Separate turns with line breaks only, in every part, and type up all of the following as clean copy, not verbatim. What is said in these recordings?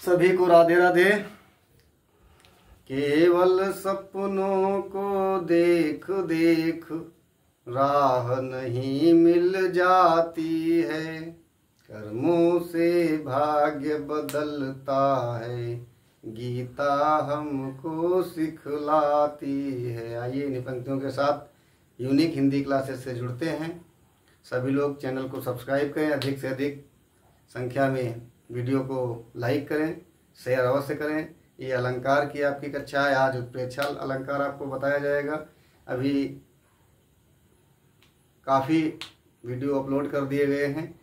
सभी को राधे राधे। केवल सपनों को देख देख राह नहीं मिल जाती है, कर्मों से भाग्य बदलता है, गीता हमको सिखलाती है। आइए इन पंक्तियों के साथ यूनिक हिंदी क्लासेस से जुड़ते हैं। सभी लोग चैनल को सब्सक्राइब करें, अधिक से अधिक संख्या में वीडियो को लाइक करें, शेयर अवश्य करें। ये अलंकार की आपकी कक्षा है। आज उत्प्रेक्षा अलंकार आपको बताया जाएगा। अभी काफ़ी वीडियो अपलोड कर दिए गए हैं,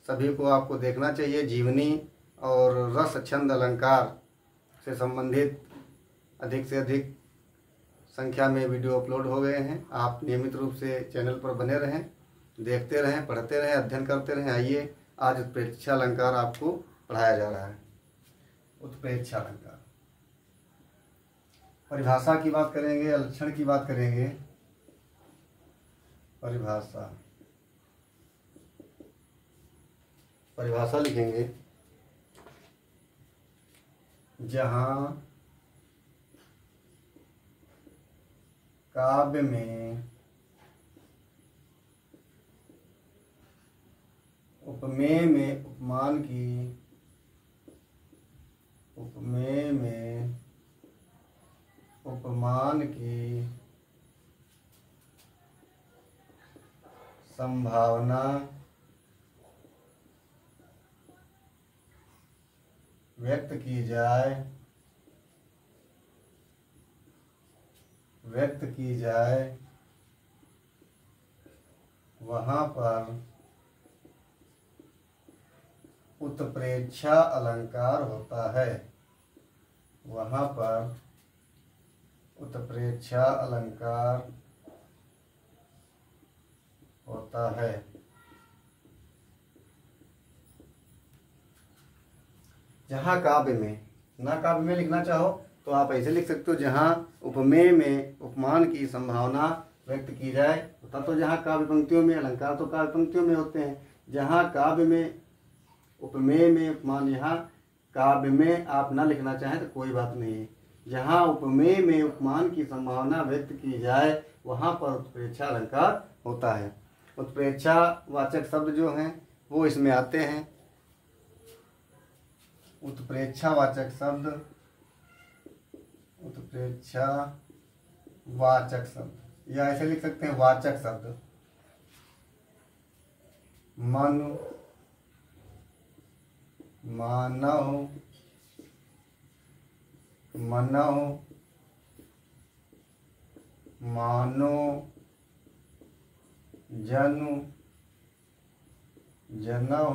सभी को आपको देखना चाहिए। जीवनी और रस छंद अलंकार से संबंधित अधिक से अधिक संख्या में वीडियो अपलोड हो गए हैं। आप नियमित रूप से चैनल पर बने रहें, देखते रहें, पढ़ते रहें, अध्ययन करते रहें। आइए आज उत्प्रेक्षा अलंकार आपको पढ़ाया जा रहा है। उत्प्रेक्षा अलंकार परिभाषा की बात करेंगे, लक्षण की बात करेंगे। परिभाषा लिखेंगे, जहां काव्य में उपमेय में उपमान की संभावना व्यक्त की जाए वहाँ पर उत्प्रेक्षा अलंकार होता है। वहाँ पर उत्प्रेक्षा अलंकार होता है। जहाँ काव्य में, ना काव्य में लिखना चाहो तो आप ऐसे लिख सकते हो, जहाँ उपमेय में उपमान की संभावना व्यक्त की जाए। तो जहाँ काव्य पंक्तियों में, अलंकार तो काव्य पंक्तियों में होते हैं। जहाँ काव्य में उपमेय में उपमान, यहाँ काव्य में आप ना लिखना चाहें तो कोई बात नहीं है। जहाँ उपमेय में उपमान की संभावना व्यक्त की जाए वहाँ पर उत्प्रेक्षा अलंकार होता है। उत्प्रेक्षा वाचक शब्द जो हैं वो इसमें आते हैं। उत्प्रेक्षा वाचक शब्द, उत्प्रेक्षा वाचक शब्द, या ऐसे लिख सकते हैं वाचक शब्द। मनु, मानव, मनव, मानो, जनु, जनौ,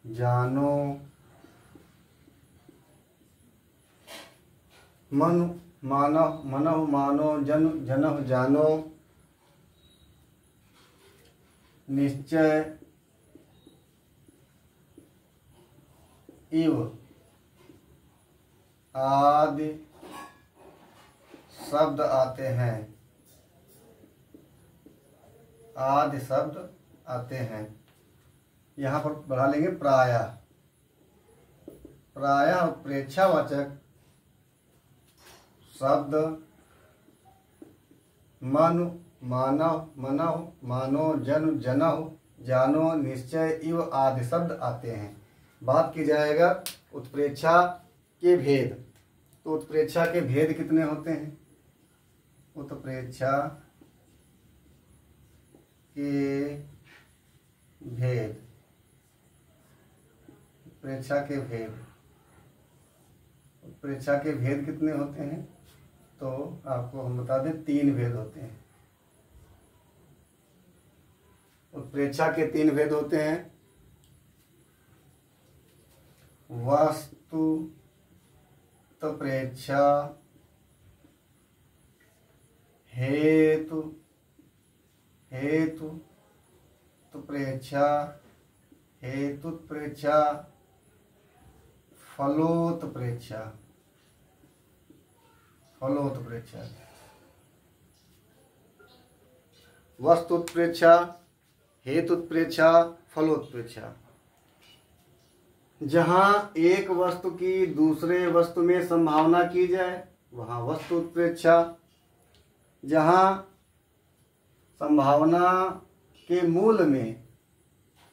जानो, मनु, मानव, मनव, मानो, जनु, जनः, जानो, निश्चय, इव आदि शब्द आते हैं। आदि शब्द आते हैं। यहाँ पर बढ़ा लेंगे प्रायः। प्रायः उत्प्रेक्षावाचक शब्द मनु, मानव, मनव, मानो, जनु, जनः, जानो, निश्चय, इव आदि शब्द आते हैं। बात की जाएगा उत्प्रेक्षा के भेद। तो उत्प्रेक्षा के भेद कितने होते हैं? उत्प्रेक्षा के भेद, उत्प्रेक्षा के भेद, उत्प्रेक्षा के भेद कितने होते हैं? तो आपको हम बता दें, 3 भेद होते हैं। उत्प्रेक्षा के 3 भेद होते हैं। वस्तु उत्प्रेक्षा, हेतु उत्प्रेक्षा, हेतुत्प्रेक्षा, फलोत्प्रेक्षा। वस्तुत्प्रेक्षा, हेतुत्प्रेक्षा, फलोत्प्रेक्षा। जहाँ एक वस्तु की दूसरे वस्तु में संभावना की जाए वहाँ वस्तु उत्प्रेक्षा। जहाँ संभावना के मूल में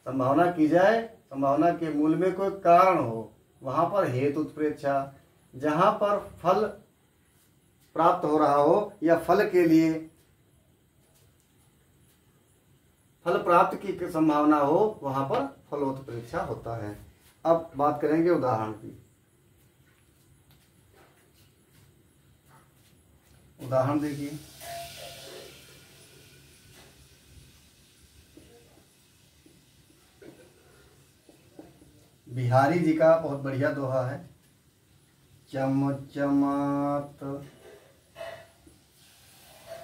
संभावना की जाए, संभावना के मूल में कोई कारण हो वहाँ पर हेतु उत्प्रेक्षा। जहाँ पर फल प्राप्त हो रहा हो या फल के लिए फल प्राप्त की संभावना हो वहाँ पर फलोत्प्रेक्षा होता है। अब बात करेंगे उदाहरण की। उदाहरण देखिए, बिहारी जी का बहुत बढ़िया दोहा है। चमचमात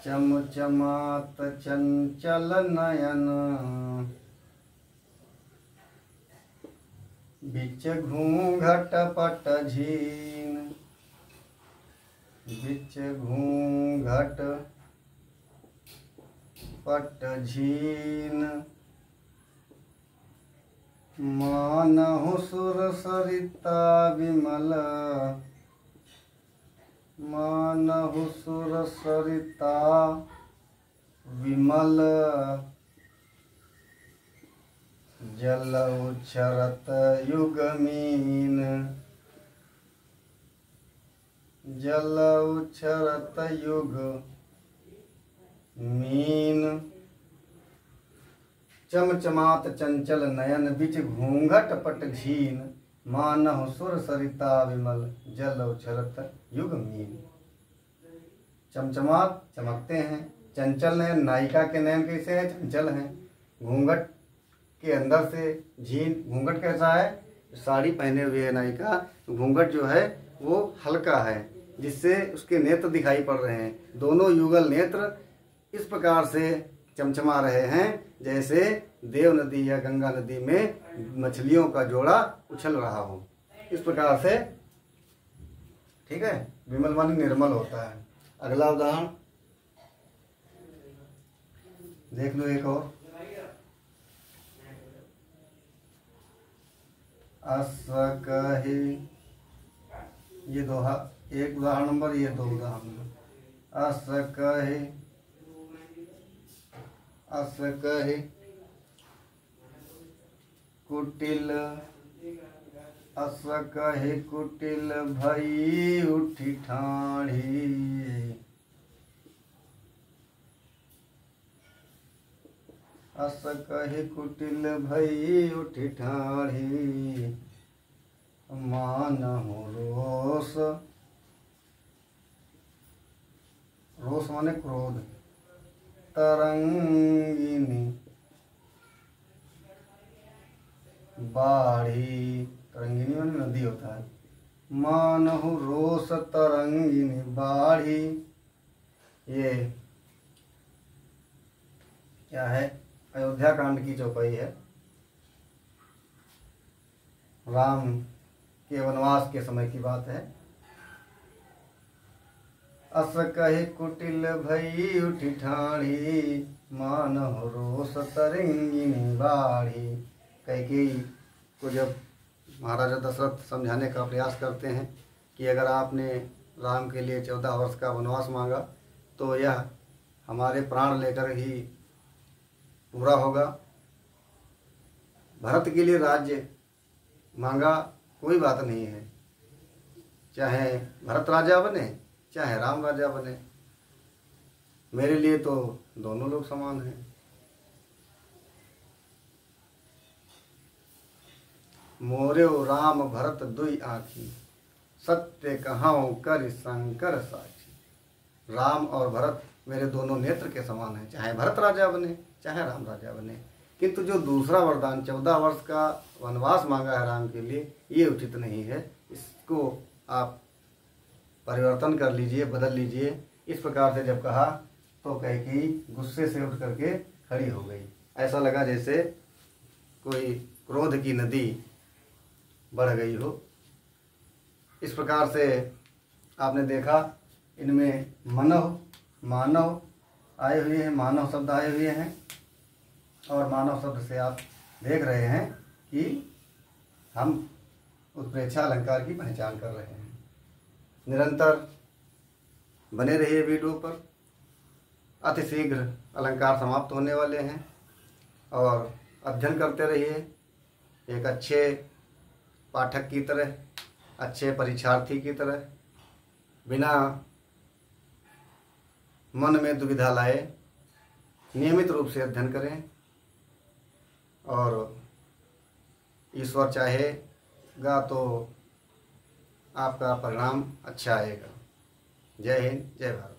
चमचमात चंचल नयन, बिच घूंघट पट झीन। बिच घूंघट पट झीन, मानहु सुर सरिता विमल। मानहु सुर सरिता विमल, जल उच्छरत युगमीन। जल उच्छरत युग मीन, चमचमात चंचल नयन, बिच घूंघट पट झीन। मानहु सुर सरिता विमल, जल उच्छरत युग मीन। चमचमात चमकते हैं, चंचल नयन नायिका के नयन कैसे हैं? चंचल हैं। घूंघट के अंदर से झीन, घूंघट कैसा है? साड़ी पहने हुए है नायिका, घूंघट जो है वो हल्का है जिससे उसके नेत्र दिखाई पड़ रहे हैं। दोनों युगल नेत्र इस प्रकार से चमचमा रहे हैं जैसे देव नदी या गंगा नदी में मछलियों का जोड़ा उछल रहा हो, इस प्रकार से। ठीक है, विमल माने निर्मल होता है। अगला उदाहरण देख लो, एक और। अस कहे, ये दोहा एक उदाहरण नंबर, ये दो उदाहरण नंबर। अस कहे, अस कहे कुटिल, अस कहे कुटिल भई उठी ठाणी। अस कहे कुटिल भई उठी ठाणी, मानहु रोष। रोष माने क्रोध। तरंगिनी बाढ़ी, तरंगिनी माने नदी होता है। मानहु रोष तरंगिनी बाढ़ी, ये क्या है? अयोध्या कांड की चौपाई है। राम के वनवास के समय की बात है। अस कहे कुटिल भई उठी ठाणी, मानहु रोष तरंगिनी बाढ़ी। कैकेयी को जब महाराजा दशरथ समझाने का प्रयास करते हैं कि अगर आपने राम के लिए 14 वर्ष का वनवास मांगा तो यह हमारे प्राण लेकर ही पूरा होगा। भरत के लिए राज्य मांगा, कोई बात नहीं है, चाहे भरत राजा बने चाहे राम राजा बने, मेरे लिए तो दोनों लोग समान हैं। मोरेओ राम भरत दुई आँखी, सत्य कहाऊं कर शंकर साक्षी। राम और भरत मेरे दोनों नेत्र के समान हैं, चाहे भरत राजा बने चाहे राम राजा बने। किंतु जो दूसरा वरदान 14 वर्ष का वनवास मांगा है राम के लिए, ये उचित नहीं है, इसको आप परिवर्तन कर लीजिए, बदल लीजिए। इस प्रकार से जब कहा तो कैकेयी गुस्से से उठ करके खड़ी हो गई। ऐसा लगा जैसे कोई क्रोध की नदी बढ़ गई हो। इस प्रकार से आपने देखा इनमें मनव मानव आए हुए हैं, मानव शब्द आए हुए हैं, और मानव शब्द से आप देख रहे हैं कि हम उत्प्रेक्षा अलंकार की पहचान कर रहे हैं। निरंतर बने रहिए वीडियो पर, अतिशीघ्र अलंकार समाप्त होने वाले हैं और अध्ययन करते रहिए एक अच्छे पाठक की तरह, अच्छे परीक्षार्थी की तरह, बिना मन में दुविधा लाए नियमित रूप से अध्ययन करें और ईश्वर चाहेगा तो आपका परिणाम अच्छा आएगा। जय हिंद, जय भारत।